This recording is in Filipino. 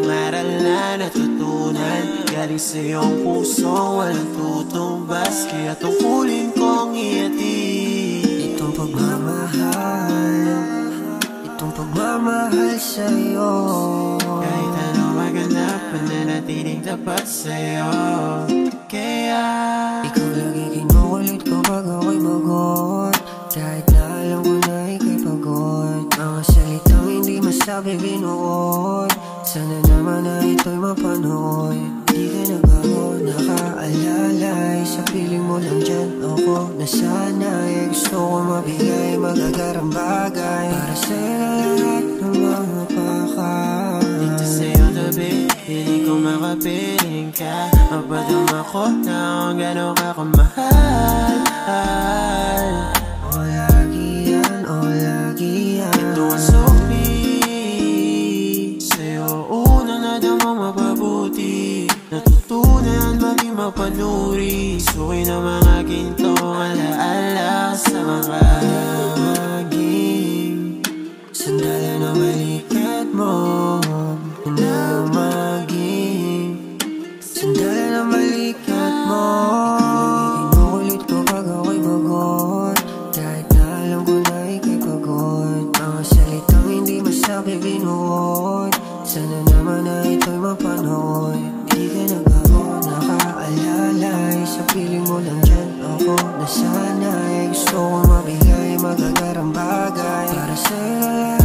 aral na natutunan galing sa iyong puso, walang tutumbas. Kaya tungkulin kong ihatid itong pagmamahal sa'yo. Kahit anong maganap, mananatiling tapat sa'yo. Kaya ikaw lagi kinukulit ko pag ako'y bagot, kahit na alam ko na ika'y pagod. Mga salitang hindi masabi binuot, sana naman na ito'y mapanood. Di ka nagbago, nakaalalay, sa piling mo lang dyan ako nasanay. Gusto ko mabigay magagarang bagay para sa'yo lahat ng mga pakay. Dito sa'yo tabi, hindi ko makapiling ka. Mapadama ko na kung gano'n ka kamahal. O lagi yan, o lagi yan. Ito ang sukli sa'yo, unang nadama mapabuti. Natutunan maging mapanuri. Suki ng mga gintong alaala. Kasama ka maging sandala na balikat mo, na maging sandala na balikat mo. Kinukulit ko pag ako'y bagot, kahit na alam ko na ika'y pagod. Mga salitang hindi masabi binuot, sana naman na ito'y mapanood. Di ka nagbago, nakaalalay, sa piling mo lang dyan ako nasanay. Gusto ko mabigay magagarang bagay para sa'yo.